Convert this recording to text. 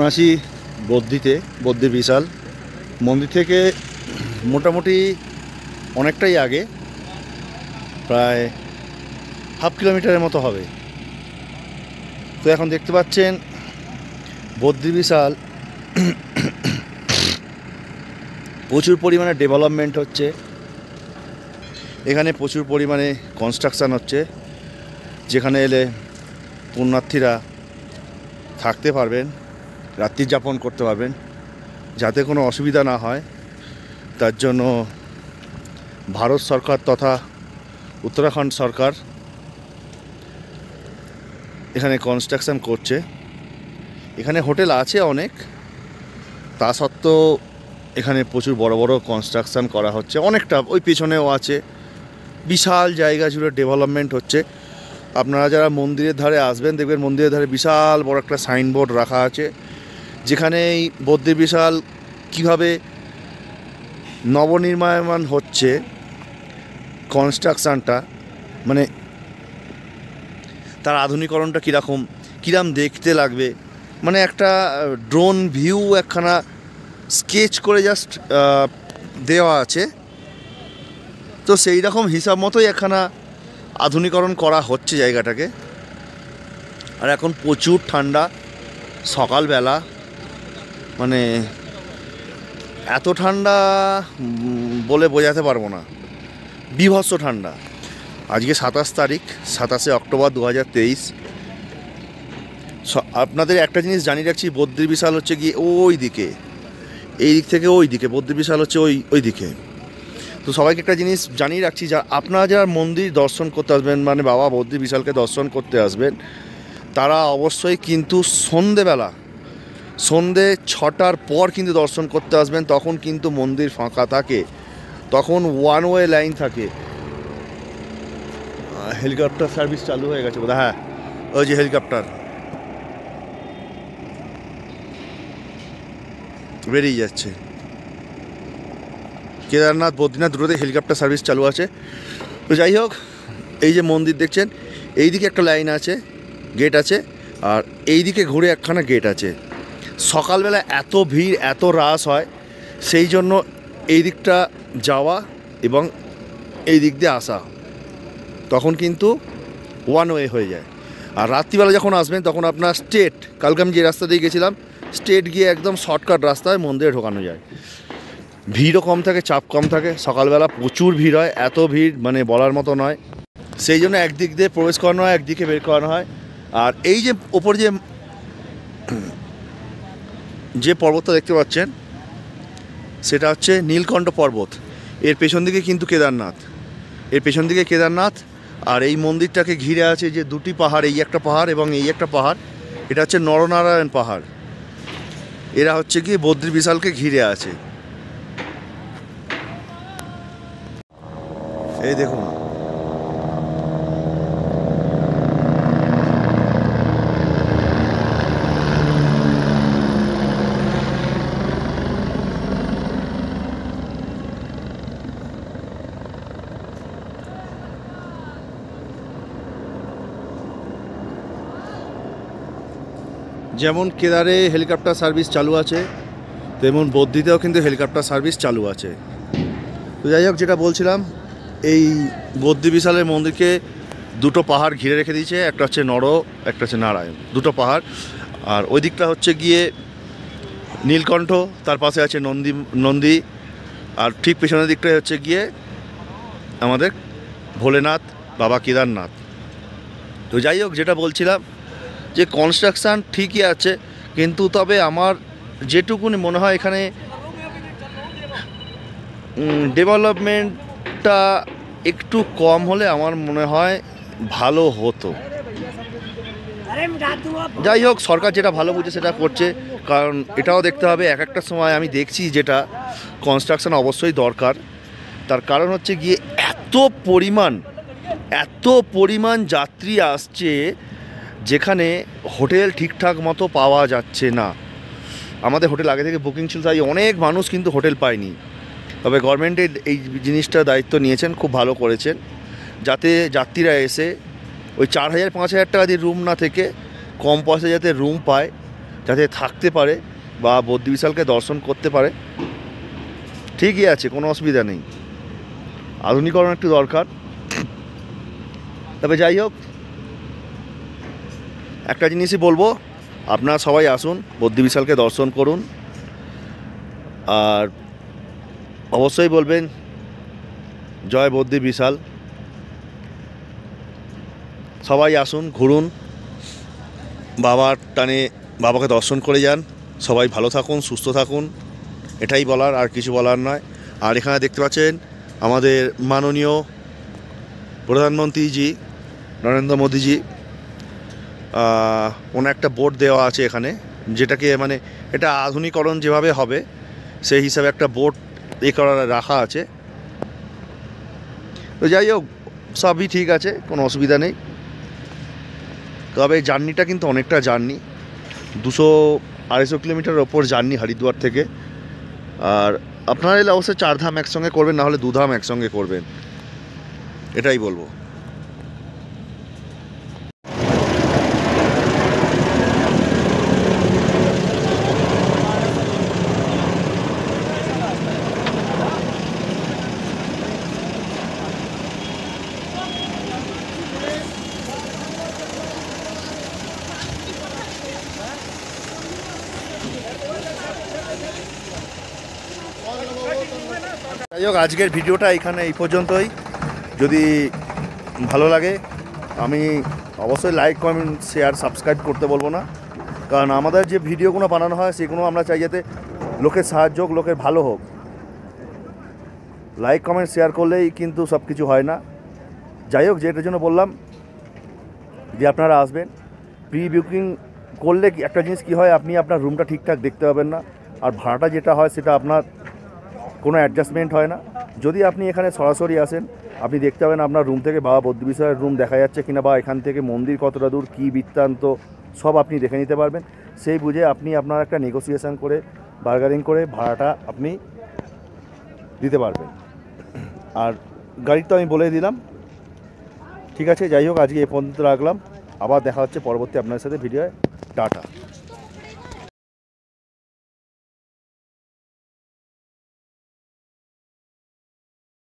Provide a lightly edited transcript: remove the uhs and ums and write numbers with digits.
আছি বদ্দিতে, বদ্দি বিশাল মন্দির থেকে মোটামুটি অনেকটাই আগে, প্রায় হাফ কিলোমিটারের মতো হবে। তো এখন দেখতে পাচ্ছেন বদ্দি বিশাল প্রচুর পরিমাণে ডেভেলপমেন্ট হচ্ছে। এখানে প্রচুর পরিমাণে কনস্ট্রাকশান হচ্ছে, যেখানে এলে পুণ্যার্থীরা থাকতে পারবেন, রাত্রি যাপন করতে পারবেন, যাতে কোনো অসুবিধা না হয় তার জন্য ভারত সরকার তথা উত্তরাখণ্ড সরকার এখানে কনস্ট্রাকশান করছে। এখানে হোটেল আছে অনেক, তা সত্ত্বেও এখানে প্রচুর বড় বড় কনস্ট্রাকশান করা হচ্ছে। অনেকটা ওই পেছনেও আছে, বিশাল জায়গা জুড়ে ডেভেলপমেন্ট হচ্ছে। আপনারা যারা মন্দিরের ধারে আসবেন দেখবেন মন্দিরের ধারে বিশাল বড় একটা সাইনবোর্ড রাখা আছে, যেখানে এই বদ্দি বিশাল কীভাবে নবনির্মাণ হচ্ছে, কনস্ট্রাকশানটা মানে তার আধুনিকরণটা কীরকম দেখতে লাগবে, মানে একটা ড্রোন ভিউ একখানা স্কেচ করে জাস্ট দেওয়া আছে। তো সেই রকম হিসাব মতোই একখানা আধুনিকরণ করা হচ্ছে জায়গাটাকে। আর এখন প্রচুর ঠান্ডা, সকালবেলা মানে এত ঠান্ডা বলে বোঝাতে পারবো না, বীভৎস ঠান্ডা। আজকে 27 তারিখ, 27শে অক্টোবর 2023। আপনাদের একটা জিনিস জানিয়ে রাখছি, বদ্রি বিশাল হচ্ছে গিয়ে ওই দিকে, এই দিক থেকে ওই দিকে, বদ্রি বিশাল হচ্ছে ওই দিকে। তো সবাইকে একটা জিনিস জানিয়ে রাখছি, যা আপনারা যারা মন্দির দর্শন করতে আসবেন, মানে বাবা বদ্রি বিশালকে দর্শন করতে আসবেন, তারা অবশ্যই কিন্তু সন্ধে 6টার পর কিন্তু দর্শন করতে আসবেন। তখন কিন্তু মন্দির ফাঁকা থাকে, তখন ওয়ান ওয়ে লাইন থাকে। হেলিকপ্টার সার্ভিস চালু হয়ে গেছে বোধহয়, হ্যাঁ ওই যে হেলিকপ্টার বেরিয়ে যাচ্ছে। কেদারনাথ বদ্রীনাথ দুটোতে হেলিকপ্টার সার্ভিস চালু আছে। তো যাই হোক, এই যে মন্দির দেখছেন, এই দিকে একটা লাইন আছে, গেট আছে, আর এই দিকে ঘুরে একখানা গেট আছে। সকালবেলা এত ভিড়, এত রাশ হয়, সেই জন্য এই দিকটা যাওয়া এবং এই দিক দিয়ে আসা তখন কিন্তু ওয়ান ওয়ে হয়ে যায়। আর রাত্রিবেলা যখন আসবেন তখন আপনার স্ট্রেট, কালকে আমি যে রাস্তা দিয়ে গেছিলাম, স্ট্রেট গিয়ে একদম শর্টকাট রাস্তায় মন্দিরে ঢোকানো যায়। ভিড়ও কম থাকে, চাপ কম থাকে। সকালবেলা প্রচুর ভিড় হয়, এত ভিড় মানে বলার মতো নয়। সেই জন্য একদিক দিয়ে প্রবেশ করানো হয়, একদিকে বের করানো হয়। আর এই যে ওপর যে পর্বতটা দেখতে পাচ্ছেন, সেটা হচ্ছে নীলকণ্ঠ পর্বত। এর পেছন দিকে কিন্তু কেদারনাথ, আর এই মন্দিরটাকে ঘিরে আছে যে দুটি পাহাড়, এই একটা পাহাড় এবং এই একটা পাহাড়, এটা হচ্ছে নরনারায়ণ পাহাড়। এরা হচ্ছে কি বদ্রি বিশালকে ঘিরে আছে। এই দেখুন, যেমন কেদারে হেলিকপ্টার সার্ভিস চালু আছে, তেমন বদ্রিতেও কিন্তু হেলিকপ্টার সার্ভিস চালু আছে। তো যাই হোক, যেটা বলছিলাম, এই বদ্রি বিশালের মন্দিরকে দুটো পাহাড় ঘিরে রেখে দিয়েছে, একটা হচ্ছে একটা হচ্ছে নারায়ণ, দুটো পাহাড়। আর ওই দিকটা হচ্ছে গিয়ে নীলকণ্ঠ, তার পাশে আছে নন্দী, আর ঠিক পেছনের দিকটাই হচ্ছে গিয়ে আমাদের ভোলেনাথ, বাবা কেদারনাথ। তো যাই হোক, যেটা বলছিলাম যে কনস্ট্রাকশান ঠিকই আছে, কিন্তু তবে আমার যেটুকুনি মনে হয় এখানে ডেভেলপমেন্টটা একটু কম হলে আমার মনে হয় ভালো হতো। যাই হোক, সরকার যেটা ভালো বুঝে সেটা করছে, কারণ এটাও দেখতে হবে এক একটা সময় আমি দেখছি যেটা কনস্ট্রাকশান অবশ্যই দরকার। তার কারণ হচ্ছে গিয়ে এত পরিমাণ যাত্রী আসছে, যেখানে হোটেল ঠিকঠাক মতো পাওয়া যাচ্ছে না। আমাদের হোটেল আগে থেকে বুকিং ছিল, তাই অনেক মানুষ কিন্তু হোটেল পায়নি। তবে গভর্নমেন্টের এই জিনিসটা দায়িত্ব নিয়েছেন, খুব ভালো করেছেন, যাতে যাত্রীরা এসে ওই 4000-5000 টাকা দিয়ে রুম না থেকে কম পয়সা যাতে রুম পায়, যাতে থাকতে পারে বা বদ্রী বিশালকে দর্শন করতে পারে, ঠিকই আছে, কোনো অসুবিধা নেই। আধুনিকরণ একটু দরকার। তবে যাই হোক, একটা জিনিসই বলবো, আপনারা সবাই আসুন, বদ্রী বিশালকে দর্শন করুন। আর অবশ্যই বলবেন জয় বদ্রী বিশাল। সবাই আসুন, ঘুরুন, বাবার টানে বাবাকে দর্শন করে যান। সবাই ভালো থাকুন, সুস্থ থাকুন, এটাই বলার, আর কিছু বলার নয়। আর এখানে দেখতে পাচ্ছেন আমাদের মাননীয় প্রধানমন্ত্রীজি নরেন্দ্র মোদীজি, ওনার একটা বোর্ড দেওয়া আছে এখানে, যেটাকে মানে এটা আধুনিকরণ যেভাবে হবে সেই হিসাবে একটা বোর্ড করা রাখা আছে। তো যাই হোক, সবই ঠিক আছে, কোনো অসুবিধা নেই। তবে জার্নিটা কিন্তু অনেকটা জার্নি, 200-250 কিলোমিটার ওপর জার্নি হরিদ্বার থেকে। আর আপনারা এলে অবশ্যই 4 ধাম একসঙ্গে করবেন, নাহলে 2 ধাম একসঙ্গে করবেন, এটাই বলবো। যাই হোক, আজকের ভিডিওটা এখানে এই পর্যন্তই। যদি ভালো লাগে, আমি অবশ্যই লাইক, কমেন্ট, শেয়ার, সাবস্ক্রাইব করতে বলবো না, কারণ আমাদের যে ভিডিওগুলো বানানো হয় সেগুলো আমরা চাই যাতে লোকের সাহায্য হোক, লোকের ভালো হোক। লাইক, কমেন্ট, শেয়ার করলেই কিন্তু সব কিছু হয় না। যাই হোক, যেটার জন্য বললাম যে আপনারা আসবেন, প্রি বুকিং করলে একটা জিনিস কী হয়, আপনি আপনার রুমটা ঠিকঠাক দেখতে পাবেন না, আর ভাড়াটা যেটা হয় সেটা আপনার কোনো অ্যাডজাস্টমেন্ট হয় না। যদি আপনি এখানে সরাসরি আসেন, আপনি দেখতে পাবেন আপনার রুম থেকে বাবা বদ্রী বিশালের রুম দেখা যাচ্ছে কিনা, বা এখান থেকে মন্দির কতটা দূর, কী বৃত্তান্ত, সব আপনি দেখে নিতে পারবেন। সেই বুঝে আপনি আপনার একটা নেগোসিয়েশান করে, বার্গারিং করে ভাড়াটা আপনি দিতে পারবেন। আর গাড়ির তো আমি বলে দিলাম, ঠিক আছে। যাই হোক, আজকে এ পর্যন্ত রাখলাম, আবার দেখা হচ্ছে পরবর্তী আপনার সাথে ভিডিওয়। টাটা।